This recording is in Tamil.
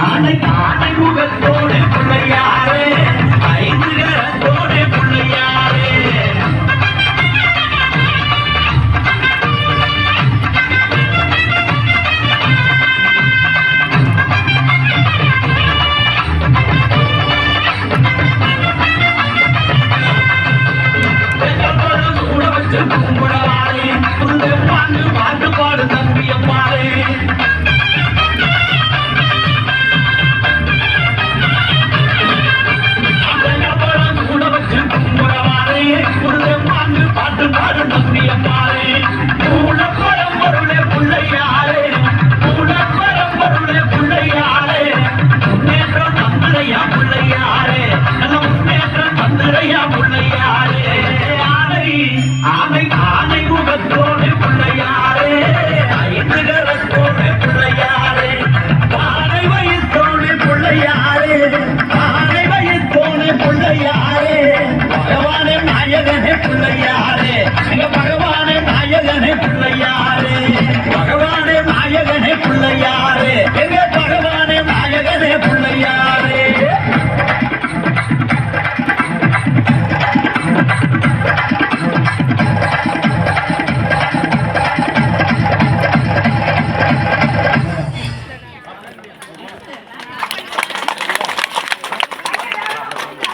ஆனை ஆனை முகத்தோடு பிள்ளையாரே ஐந்து கரத்தோடு பிள்ளையாரே பாட்டு பாடு தம்பியம்மாரே பாட்டு பாடு தம்பியம்மாரே மூலப்பரம் பொருளே பிள்ளையாரே மூலப்பரம் பொருளே பிள்ளையாரே முன்னேற்றம் தந்திரையா பிள்ளையாரே நல்ல முன்னேற்றம் தந்திரையா பிள்ளையாரே ஆனை ஆனை ஆனை முகத்தோடு பிள்ளையாரே ஐந்து கரத்தோடு பிள்ளையாரே ஆனை வயிற்றோடு பிள்ளையாரே ஆனை வயிற்றோடு பிள்ளையாரே பகவானே நாயகனே பிள்ளையாரே